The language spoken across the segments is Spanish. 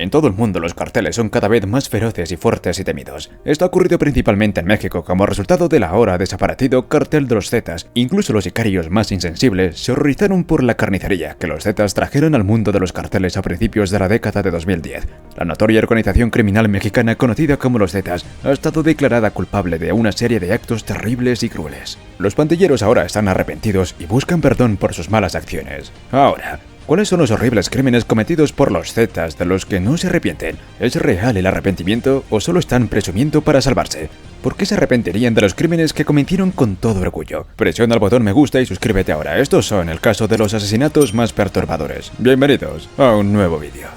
En todo el mundo los carteles son cada vez más feroces y fuertes y temidos. Esto ha ocurrido principalmente en México como resultado del ahora desaparecido cartel de los Zetas. Incluso los sicarios más insensibles se horrorizaron por la carnicería que los Zetas trajeron al mundo de los carteles a principios de la década de 2010. La notoria organización criminal mexicana conocida como los Zetas ha estado declarada culpable de una serie de actos terribles y crueles. Los pandilleros ahora están arrepentidos y buscan perdón por sus malas acciones. Ahora, ¿cuáles son los horribles crímenes cometidos por los Zetas de los que no se arrepienten? ¿Es real el arrepentimiento o solo están presumiendo para salvarse? ¿Por qué se arrepentirían de los crímenes que cometieron con todo orgullo? Presiona el botón me gusta y suscríbete ahora. Estos son el caso de los asesinatos más perturbadores. Bienvenidos a un nuevo vídeo.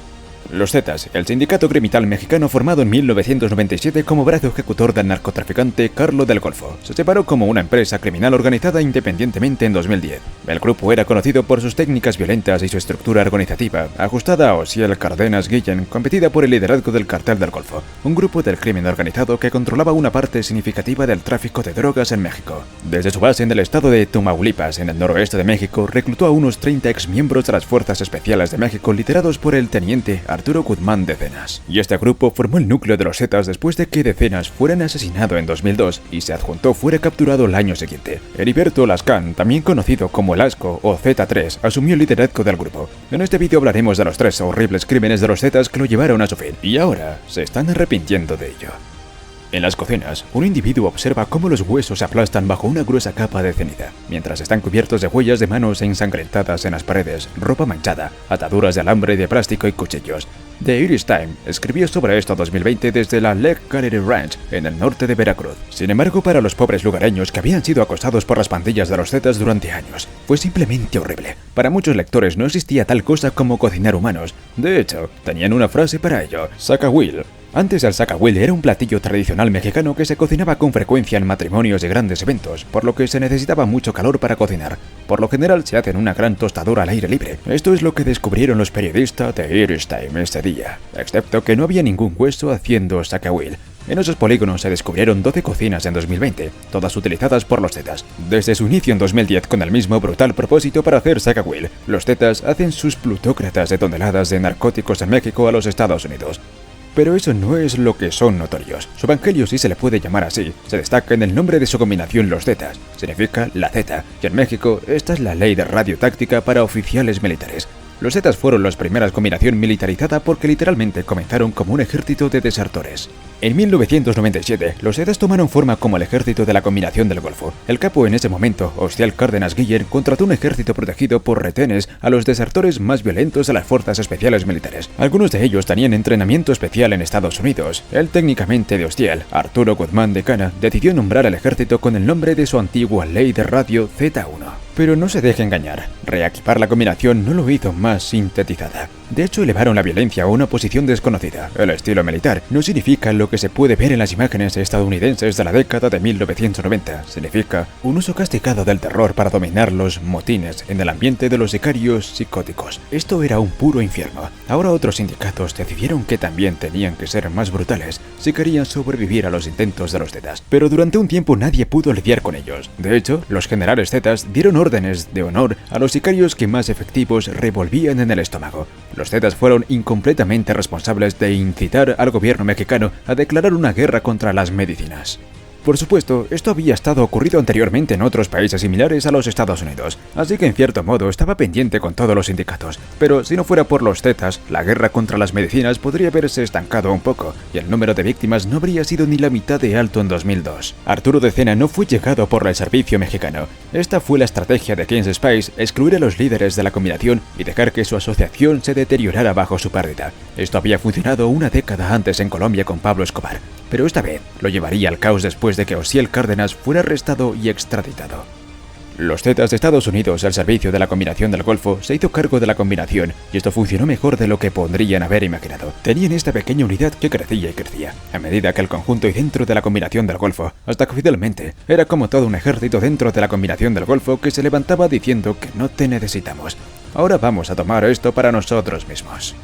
Los Zetas, el sindicato criminal mexicano formado en 1997 como brazo ejecutor del narcotraficante Carlo del Golfo, se separó como una empresa criminal organizada independientemente en 2010. El grupo era conocido por sus técnicas violentas y su estructura organizativa, ajustada a Osiel Cárdenas Guillén, competida por el liderazgo del Cartel del Golfo, un grupo del crimen organizado que controlaba una parte significativa del tráfico de drogas en México. Desde su base en el estado de Tamaulipas, en el noroeste de México, reclutó a unos 30 exmiembros de las Fuerzas Especiales de México liderados por el teniente Arturo Guzmán de Cenas. Y este grupo formó el núcleo de los Zetas después de que de Cenas fuera asesinado en 2002 y se adjuntó fuera capturado el año siguiente. Heriberto Lascán, también conocido como el Asco o Z3, asumió el liderazgo del grupo. En este vídeo hablaremos de los 3 horribles crímenes de los Zetas que lo llevaron a su fin, y ahora se están arrepintiendo de ello. En las cocinas, un individuo observa cómo los huesos se aplastan bajo una gruesa capa de ceniza, mientras están cubiertos de huellas de manos ensangrentadas en las paredes, ropa manchada, ataduras de alambre de plástico y cuchillos. The Irish Times escribió sobre esto en 2020 desde la Lake Gallery Ranch, en el norte de Veracruz. Sin embargo, para los pobres lugareños que habían sido acosados por las pandillas de los Zetas durante años, fue simplemente horrible. Para muchos lectores no existía tal cosa como cocinar humanos. De hecho, tenían una frase para ello: Zacahuil. Antes el zacahuil era un platillo tradicional mexicano que se cocinaba con frecuencia en matrimonios y grandes eventos, por lo que se necesitaba mucho calor para cocinar. Por lo general se hace en una gran tostadora al aire libre. Esto es lo que descubrieron los periodistas de Irish Times ese día, excepto que no había ningún hueso haciendo zacahuil. En esos polígonos se descubrieron 12 cocinas en 2020, todas utilizadas por los Zetas. Desde su inicio en 2010 con el mismo brutal propósito para hacer zacahuil, los Zetas hacen sus plutócratas de toneladas de narcóticos en México a los Estados Unidos. Pero eso no es lo que son notorios. Su evangelio, si se le puede llamar así, se destaca en el nombre de su combinación los Zetas. Significa la Z, y en México esta es la ley de radiotáctica para oficiales militares. Los Zetas fueron la primera combinación militarizada porque literalmente comenzaron como un ejército de desertores. En 1997, los Zetas tomaron forma como el ejército de la combinación del Golfo. El capo en ese momento, Osiel Cárdenas Guillén, contrató un ejército protegido por retenes a los desertores más violentos de las fuerzas especiales militares. Algunos de ellos tenían entrenamiento especial en Estados Unidos. El técnicamente de Osiel, Arturo Guzmán de Cana, decidió nombrar al ejército con el nombre de su antigua ley de radio Z1. Pero no se deje engañar, reequipar la combinación no lo hizo más sintetizada. De hecho, elevaron la violencia a una posición desconocida. El estilo militar no significa lo que se puede ver en las imágenes estadounidenses de la década de 1990. Significa un uso castigado del terror para dominar los motines en el ambiente de los sicarios psicóticos. Esto era un puro infierno. Ahora otros sindicatos decidieron que también tenían que ser más brutales si querían sobrevivir a los intentos de los Zetas. Pero durante un tiempo nadie pudo lidiar con ellos. De hecho, los generales Zetas dieron órdenes de honor a los sicarios que más efectivos revolvían en el estómago. Los Zetas fueron incompletamente responsables de incitar al gobierno mexicano a declarar una guerra contra las medicinas. Por supuesto, esto había estado ocurrido anteriormente en otros países similares a los Estados Unidos, así que en cierto modo estaba pendiente con todos los sindicatos. Pero si no fuera por los Zetas, la guerra contra las medicinas podría haberse estancado un poco, y el número de víctimas no habría sido ni la mitad de alto en 2002. Arturo de Cena no fue llegado por el servicio mexicano. Esta fue la estrategia de King's Spice, excluir a los líderes de la combinación y dejar que su asociación se deteriorara bajo su pérdida. Esto había funcionado una década antes en Colombia con Pablo Escobar, pero esta vez lo llevaría al caos después de que Osiel Cárdenas fuera arrestado y extraditado. Los Zetas de Estados Unidos, el servicio de la combinación del Golfo, se hizo cargo de la combinación y esto funcionó mejor de lo que podrían haber imaginado. Tenían esta pequeña unidad que crecía y crecía, a medida que el conjunto y dentro de la combinación del Golfo, hasta que finalmente era como todo un ejército dentro de la combinación del Golfo que se levantaba diciendo que no te necesitamos. Ahora vamos a tomar esto para nosotros mismos.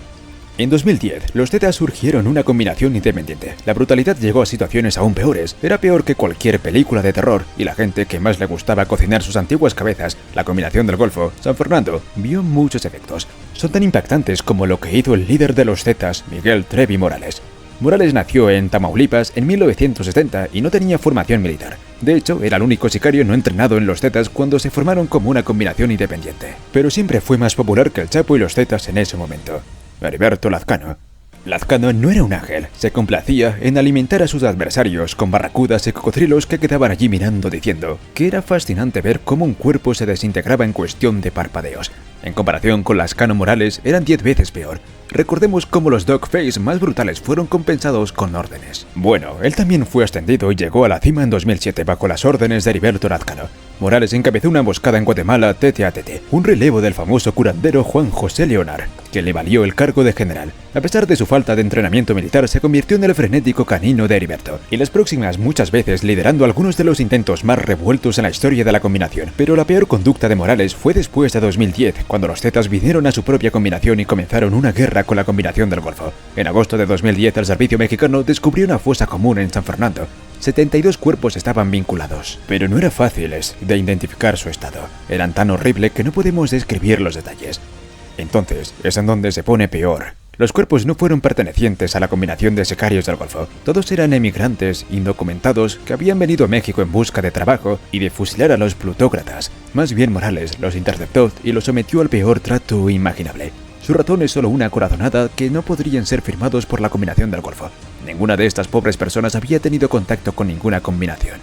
En 2010, los Zetas surgieron una combinación independiente. La brutalidad llegó a situaciones aún peores. Era peor que cualquier película de terror, y la gente que más le gustaba cocinar sus antiguas cabezas, la combinación del Golfo, San Fernando, vio muchos efectos. Son tan impactantes como lo que hizo el líder de los Zetas, Miguel Trevi Morales. Morales nació en Tamaulipas en 1970 y no tenía formación militar. De hecho, era el único sicario no entrenado en los Zetas cuando se formaron como una combinación independiente. Pero siempre fue más popular que el Chapo y los Zetas en ese momento. Heriberto Lazcano. Lazcano no era un ángel, se complacía en alimentar a sus adversarios con barracudas y cocodrilos que quedaban allí mirando diciendo que era fascinante ver cómo un cuerpo se desintegraba en cuestión de parpadeos. En comparación con Lazcano Morales, eran 10 veces peor. Recordemos cómo los dogface más brutales fueron compensados con órdenes. Bueno, él también fue ascendido y llegó a la cima en 2007 bajo las órdenes de Heriberto Lazcano. Morales encabezó una emboscada en Guatemala tete a tete, un relevo del famoso curandero Juan José Leonard, que le valió el cargo de general. A pesar de su falta de entrenamiento militar, se convirtió en el frenético canino de Heriberto, y las próximas muchas veces liderando algunos de los intentos más revueltos en la historia de la combinación. Pero la peor conducta de Morales fue después de 2010, cuando los Zetas vinieron a su propia combinación y comenzaron una guerra con la combinación del Golfo. En agosto de 2010, el servicio mexicano descubrió una fosa común en San Fernando. 72 cuerpos estaban vinculados, pero no era fáciles de identificar su estado. Eran tan horrible que no podemos describir los detalles. Entonces, es en donde se pone peor. Los cuerpos no fueron pertenecientes a la combinación de sicarios del Golfo. Todos eran emigrantes indocumentados que habían venido a México en busca de trabajo y de fusilar a los plutócratas. Más bien Morales los interceptó y los sometió al peor trato imaginable. Su razón es solo una corazonada que no podrían ser firmados por la combinación del Golfo. Ninguna de estas pobres personas había tenido contacto con ninguna combinación.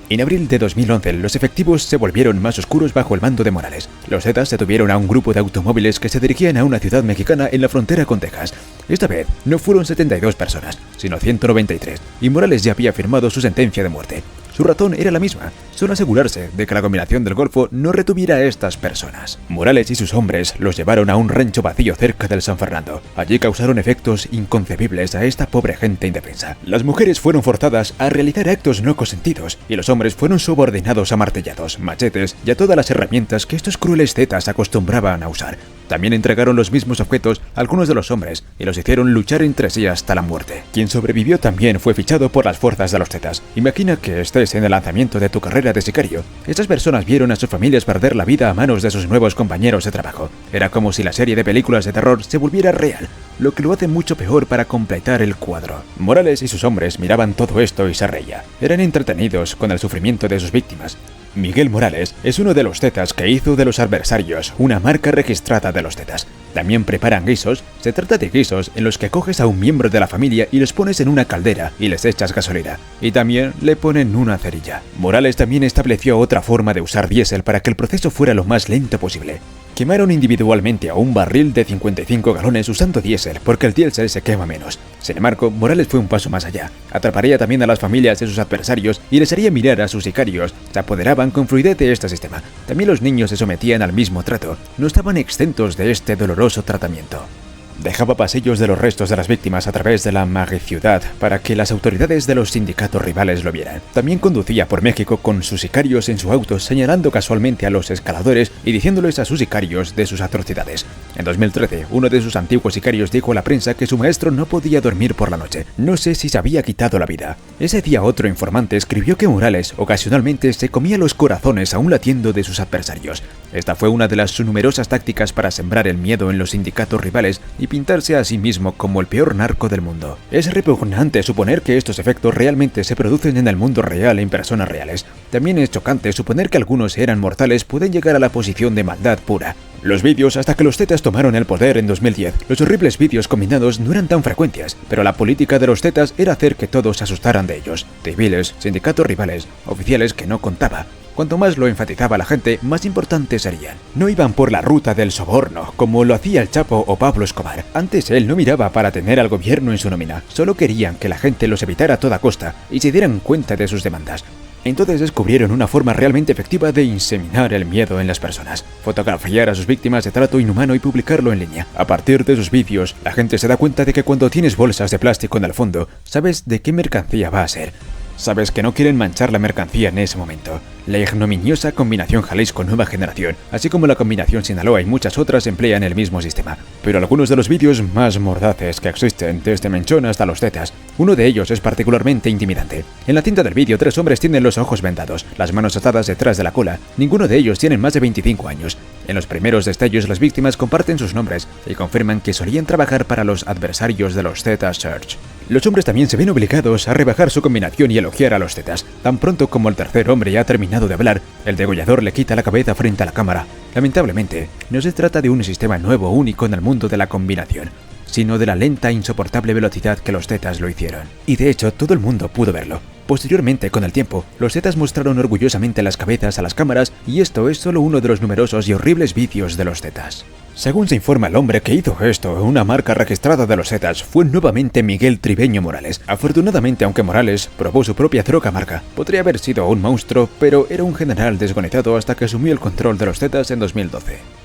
En abril de 2011, los efectivos se volvieron más oscuros bajo el mando de Morales. Los Zetas detuvieron a un grupo de automóviles que se dirigían a una ciudad mexicana en la frontera con Texas. Esta vez no fueron 72 personas, sino 193, y Morales ya había firmado su sentencia de muerte. Su razón era la misma, solo asegurarse de que la combinación del Golfo no retuviera a estas personas. Morales y sus hombres los llevaron a un rancho vacío cerca del San Fernando. Allí causaron efectos inconcebibles a esta pobre gente indefensa. Las mujeres fueron forzadas a realizar actos no consentidos y los hombres fueron subordinados a martillados, machetes y a todas las herramientas que estos crueles Zetas acostumbraban a usar. También entregaron los mismos objetos a algunos de los hombres y los hicieron luchar entre sí hasta la muerte. Quien sobrevivió también fue fichado por las fuerzas de los Zetas. Imagina que estés en el lanzamiento de tu carrera de sicario. Estas personas vieron a sus familias perder la vida a manos de sus nuevos compañeros de trabajo. Era como si la serie de películas de terror se volviera real, lo que lo hace mucho peor para completar el cuadro. Morales y sus hombres miraban todo esto y se reían. Eran entretenidos con el sufrimiento de sus víctimas. Miguel Morales es uno de los Zetas que hizo de los adversarios una marca registrada de los Zetas. También preparan guisos. Se trata de guisos en los que coges a un miembro de la familia y los pones en una caldera y les echas gasolina. Y también le ponen una cerilla. Morales también estableció otra forma de usar diésel para que el proceso fuera lo más lento posible. Quemaron individualmente a un barril de 55 galones usando diésel porque el diésel se quema menos. Sin embargo, Morales fue un paso más allá. Atraparía también a las familias de sus adversarios y les haría mirar a sus sicarios. Se apoderaban con fluidez de este sistema. También los niños se sometían al mismo trato. No estaban exentos de este doloroso tratamiento. Dejaba pasillos de los restos de las víctimas a través de la magiciudad para que las autoridades de los sindicatos rivales lo vieran. También conducía por México con sus sicarios en su auto, señalando casualmente a los escaladores y diciéndoles a sus sicarios de sus atrocidades. En 2013, uno de sus antiguos sicarios dijo a la prensa que su maestro no podía dormir por la noche. No sé si se había quitado la vida. Ese día otro informante escribió que Morales ocasionalmente se comía los corazones aún latiendo de sus adversarios. Esta fue una de las numerosas tácticas para sembrar el miedo en los sindicatos rivales y pintarse a sí mismo como el peor narco del mundo. Es repugnante suponer que estos efectos realmente se producen en el mundo real en personas reales. También es chocante suponer que algunos eran mortales pueden llegar a la posición de maldad pura. Los vídeos hasta que los Zetas tomaron el poder en 2010. Los horribles vídeos combinados no eran tan frecuentes, pero la política de los Zetas era hacer que todos se asustaran de ellos. Civiles, sindicatos rivales, oficiales que no contaba. Cuanto más lo enfatizaba la gente, más importantes serían. No iban por la ruta del soborno, como lo hacía el Chapo o Pablo Escobar. Antes él no miraba para tener al gobierno en su nómina. Solo querían que la gente los evitara a toda costa y se dieran cuenta de sus demandas. Entonces descubrieron una forma realmente efectiva de inseminar el miedo en las personas. Fotografiar a sus víctimas de trato inhumano y publicarlo en línea. A partir de sus vídeos, la gente se da cuenta de que cuando tienes bolsas de plástico en el fondo, sabes de qué mercancía va a ser. Sabes que no quieren manchar la mercancía en ese momento. La ignominiosa combinación Jalisco Nueva Generación, así como la combinación Sinaloa y muchas otras emplean el mismo sistema. Pero algunos de los vídeos más mordaces que existen, desde Menchón hasta los Zetas, uno de ellos es particularmente intimidante. En la cinta del vídeo, 3 hombres tienen los ojos vendados, las manos atadas detrás de la cola. Ninguno de ellos tiene más de 25 años. En los primeros destellos, las víctimas comparten sus nombres y confirman que solían trabajar para los adversarios de los Zeta Search. Los hombres también se ven obligados a rebajar su combinación y elogiar a los Zetas. Tan pronto como el tercer hombre ya ha terminado de hablar, el degollador le quita la cabeza frente a la cámara. Lamentablemente, no se trata de un sistema nuevo único en el mundo de la combinación, sino de la lenta e insoportable velocidad que los Zetas lo hicieron. Y de hecho, todo el mundo pudo verlo. Posteriormente, con el tiempo, los Zetas mostraron orgullosamente las cabezas a las cámaras, y esto es solo uno de los numerosos y horribles vicios de los Zetas. Según se informa, el hombre que hizo esto, una marca registrada de los Zetas, fue nuevamente Miguel Tribeño Morales. Afortunadamente, aunque Morales probó su propia droga marca, podría haber sido un monstruo, pero era un general desconectado hasta que asumió el control de los Zetas en 2012.